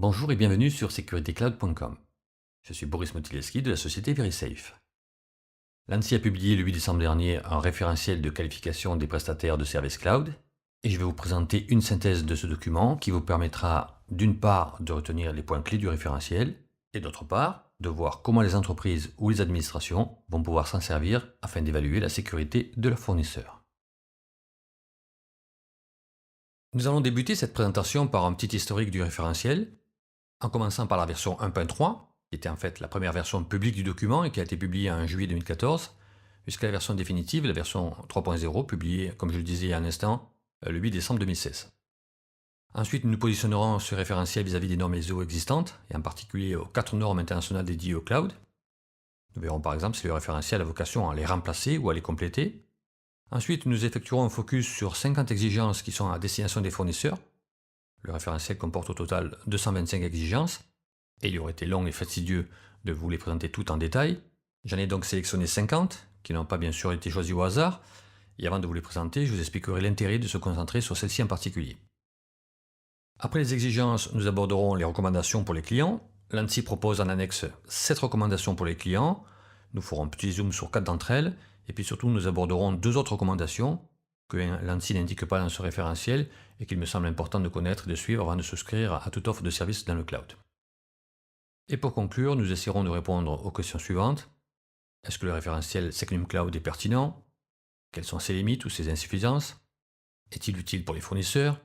Bonjour et bienvenue sur securitycloud.com. Je suis Boris Motilewski de la société VeriSafe. L'ANSSI a publié le 8 décembre dernier un référentiel de qualification des prestataires de services cloud et je vais vous présenter une synthèse de ce document qui vous permettra d'une part de retenir les points clés du référentiel et d'autre part de voir comment les entreprises ou les administrations vont pouvoir s'en servir afin d'évaluer la sécurité de leurs fournisseurs. Nous allons débuter cette présentation par un petit historique du référentiel, en commençant par la version 1.3, qui était en fait la première version publique du document et qui a été publiée en juillet 2014, jusqu'à la version définitive, la version 3.0, publiée, comme je le disais il y a un instant, le 8 décembre 2016. Ensuite, nous nous positionnerons ce référentiel vis-à-vis des normes ISO existantes, et en particulier aux 4 normes internationales dédiées au cloud. Nous verrons par exemple si le référentiel a vocation à les remplacer ou à les compléter. Ensuite, nous effectuerons un focus sur 50 exigences qui sont à destination des fournisseurs. Le référentiel comporte au total 225 exigences, et il aurait été long et fastidieux de vous les présenter toutes en détail. J'en ai donc sélectionné 50, qui n'ont pas bien sûr été choisies au hasard, et avant de vous les présenter, je vous expliquerai l'intérêt de se concentrer sur celle-ci en particulier. Après les exigences, nous aborderons les recommandations pour les clients. L'ANSSI propose en annexe 7 recommandations pour les clients. Nous ferons un petit zoom sur 4 d'entre elles, et puis surtout nous aborderons 2 autres recommandations que l'ANSSI n'indique pas dans ce référentiel et qu'il me semble important de connaître et de suivre avant de souscrire à toute offre de service dans le cloud. Et pour conclure, nous essaierons de répondre aux questions suivantes. Est-ce que le référentiel Secnum Cloud est pertinent? Quelles sont ses limites ou ses insuffisances? Est-il utile pour les fournisseurs?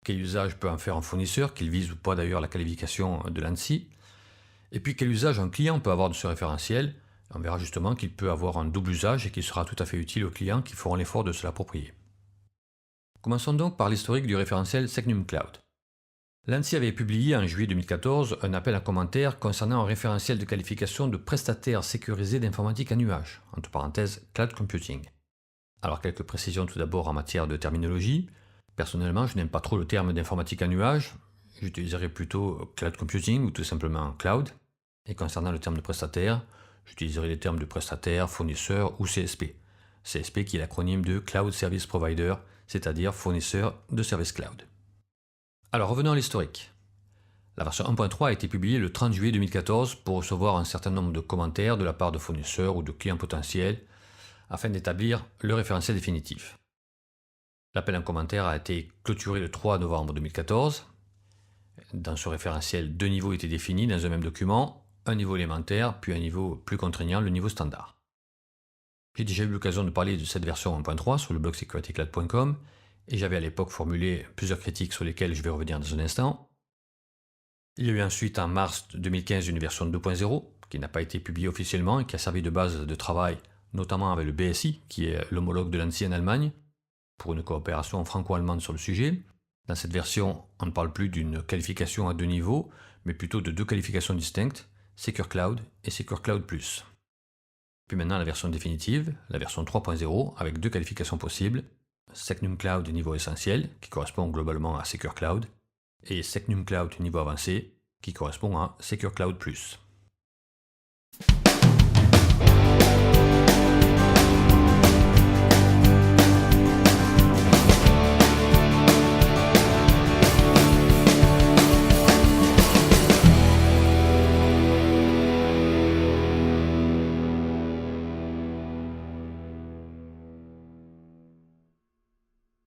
Quel usage peut en faire un fournisseur, qu'il vise ou pas d'ailleurs la qualification de l'ANSSI? Et puis quel usage un client peut avoir de ce référentiel? On verra justement qu'il peut avoir un double usage et qu'il sera tout à fait utile aux clients qui feront l'effort de se l'approprier. Commençons donc par l'historique du référentiel Secnum Cloud. L'ANSSI avait publié en juillet 2014 un appel à commentaires concernant un référentiel de qualification de prestataires sécurisés d'informatique à nuage, entre parenthèses cloud computing. Alors quelques précisions tout d'abord en matière de terminologie. Personnellement, je n'aime pas trop le terme d'informatique à nuage, j'utiliserai plutôt cloud computing ou tout simplement cloud. Et concernant le terme de prestataire, j'utiliserai les termes de prestataire, fournisseur ou CSP. CSP qui est l'acronyme de Cloud Service Provider, c'est-à-dire fournisseur de services cloud. Alors revenons à l'historique. La version 1.3 a été publiée le 30 juillet 2014 pour recevoir un certain nombre de commentaires de la part de fournisseurs ou de clients potentiels afin d'établir le référentiel définitif. L'appel en commentaire a été clôturé le 3 novembre 2014. Dans ce référentiel, 2 niveaux étaient définis dans un même document, un niveau élémentaire puis un niveau plus contraignant, le niveau standard. J'ai déjà eu l'occasion de parler de cette version 1.3 sur le blog securitycloud.com et j'avais à l'époque formulé plusieurs critiques sur lesquelles je vais revenir dans un instant. Il y a eu ensuite en mars 2015 une version 2.0 qui n'a pas été publiée officiellement et qui a servi de base de travail notamment avec le BSI qui est l'homologue de l'ANSSI en Allemagne pour une coopération franco-allemande sur le sujet. Dans cette version, on ne parle plus d'une qualification à 2 niveaux mais plutôt de 2 qualifications distinctes, Secure Cloud et Secure Cloud Plus. Puis maintenant la version définitive, la version 3.0 avec 2 qualifications possibles, Secnum Cloud niveau essentiel, qui correspond globalement à Secure Cloud, et Secnum Cloud niveau avancé, qui correspond à Secure Cloud Plus.